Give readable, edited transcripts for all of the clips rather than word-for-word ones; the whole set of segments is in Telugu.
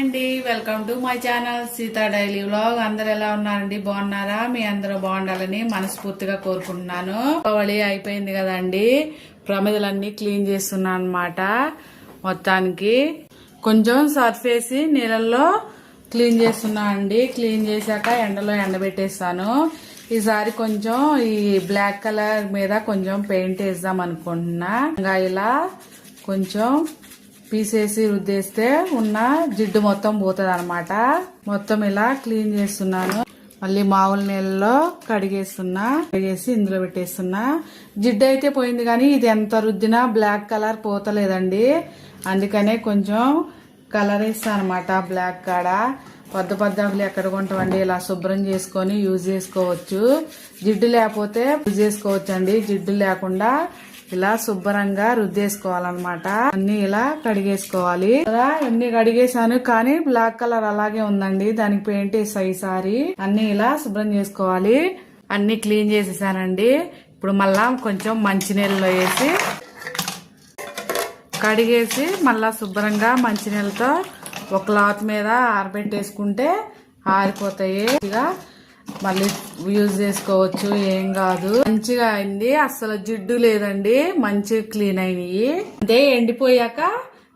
అండి, welcome to my channel Sita daily vlog. అందరు ఎలా ఉన్నారండి? బాగున్నారా? మీ అందరూ బాగుండాలని మనస్ఫూర్తిగా కోరుకుంటున్నాను. దీపావళి అయిపోయింది కదండి, ప్రమిదలన్నీ క్లీన్ చేస్తున్నాను అన్నమాట. మొత్తానికి కొంచెం సర్ఫ్ వేసి నీళ్ళల్లో క్లీన్ చేస్తున్నా అండి. క్లీన్ చేశాక ఎండలో ఎండబెట్టేస్తాను. ఈసారి కొంచెం ఈ బ్లాక్ కలర్ మీద కొంచెం పెయింట్ వేద్దాం అనుకుంటున్నా. ఇంకా ఇలా కొంచెం పీసేసి రుద్దేస్తే ఉన్న జిడ్డు మొత్తం పోతుంది అనమాట. మొత్తం ఇలా క్లీన్ చేస్తున్నాను. మళ్ళీ మామూలు నీళ్ళలో కడిగేసి ఇందులో పెట్టేస్తున్నా. జిడ్డు అయితే పోయింది, కానీ ఇది ఎంత రుద్దినా బ్లాక్ కలర్ పోతలేదండి. అందుకనే కొంచెం కలర్ వేస్తాను అనమాట. బ్లాక్ కాడ పద్దకులు ఎక్కడ కొంటామండి, ఇలా శుభ్రం చేసుకొని యూజ్ చేసుకోవచ్చు. జిడ్డు లేకపోతే యూజ్ చేసుకోవచ్చు అండి. జిడ్డు లేకుండా ఇలా శుభ్రంగా రుద్దేసుకోవాలన్నమాట. అన్ని ఇలా కడిగేసుకోవాలి. అన్ని కడిగేసాను, కానీ బ్లాక్ కలర్ అలాగే ఉందండి. దానికి పెయింట్ వేసా ఈసారి. అన్ని ఇలా శుభ్రం చేసుకోవాలి. అన్ని క్లీన్ చేసేసానండి. ఇప్పుడు మళ్ళా కొంచెం మంచినీళ్ళలో వేసి కడిగేసి మళ్ళా శుభ్రంగా మంచినీళ్ళతో ఒక క్లాత్ మీద ఆరబెట్టేసుకుంటే ఆరిపోతాయి. ఇక మళ్ళీ యూజ్ చేసుకోవచ్చు, ఏం కాదు. మంచిగా అయింది, అసలు జిడ్డు లేదండి. మంచిగా క్లీన్ అయినాయి. అంటే ఎండిపోయాక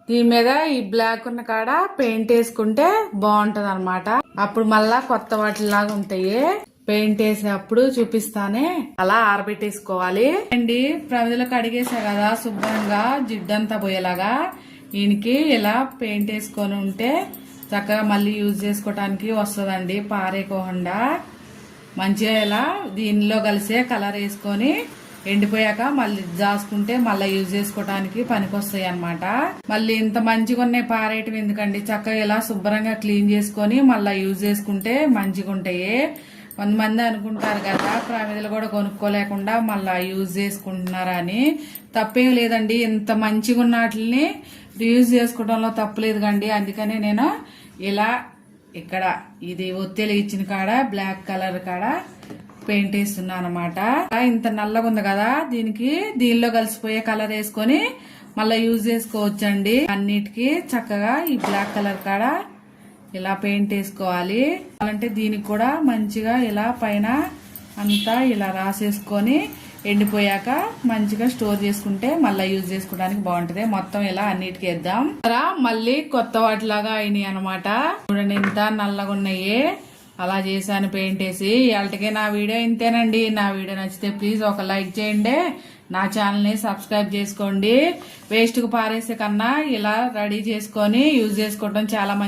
దీని మీద ఈ బ్లాక్ ఉన్న కాడ పెయింట్ వేసుకుంటే బాగుంటది అనమాట. అప్పుడు మళ్ళా కొత్త వాటిలాగా ఉంటాయి. పెయింట్ వేసేటప్పుడు చూపిస్తానే. అలా ఆరబెట్టేసుకోవాలి అండి. ప్రమిదలు కడిగేసా కదా శుభ్రంగా, జిడ్డంతా పోయేలాగా. దీనికి ఇలా పెయింట్ వేసుకొని ఉంటే చక్కగా మళ్ళీ యూజ్ చేసుకోవటానికి వస్తుందండి, పారేకోకుండా. మంచిగా ఇలా దీనిలో కలిసే కలర్ వేసుకొని ఎండిపోయాక మళ్ళీ దాచుకుంటే మళ్ళీ యూజ్ చేసుకోవడానికి పనికొస్తాయి అన్నమాట. మళ్ళీ ఇంత మంచిగా ఉన్నాయి పారేయటం ఎందుకండి, చక్కగా ఇలా శుభ్రంగా క్లీన్ చేసుకొని మళ్ళీ యూజ్ చేసుకుంటే మంచిగా ఉంటాయి. కొంతమంది అనుకుంటారు కదా, ప్రమిదలు కూడా కొనుక్కోలేకుండా మళ్ళీ యూజ్ చేసుకుంటున్నారని. తప్పేం లేదండి, ఇంత మంచిగా ఉన్న వాటిని యూజ్ చేసుకోవడంలో తప్పులేదు కండి. అందుకనే నేను ఇలా ఇక్కడ ఇది ఒత్తెలు ఇచ్చిన కాడ బ్లాక్ కలర్ కాడ పెయింట్ వేస్తున్నా అనమాట. ఇంత నల్లగా ఉంది కదా, దీనిలో కలిసిపోయే కలర్ వేసుకొని మళ్ళీ యూజ్ చేసుకోవచ్చండి. అన్నిటికీ చక్కగా ఈ బ్లాక్ కలర్ కాడ ఇలా పెయింట్ వేసుకోవాలి. అంటే దీనికి కూడా మంచిగా ఇలా పైన అంతా ఇలా రాసేసుకొని ఎండిపోయాక మంచిగా స్టోర్ చేసుకుంటే మళ్ళీ యూజ్ చేసుకోవడానికి బాగుంటది. మొత్తం ఇలా అన్నిటికీ వేద్దాం. మళ్ళీ కొత్త వాటిలాగా అయినాయి అనమాట. చూడండి ఇంత నల్లగా ఉన్నాయి. అలా చేశాను పెయింట్ వేసి. ఇవాళకే నా వీడియో ఇంతేనండి. నా వీడియో నచ్చితే ప్లీజ్ ఒక లైక్ చేయండి. నా ఛానల్ ని సబ్స్క్రైబ్ చేసుకోండి. వేస్ట్ కు పారేసే కన్నా ఇలా రెడీ చేసుకొని యూజ్ చేసుకోవడం చాలా మంచి.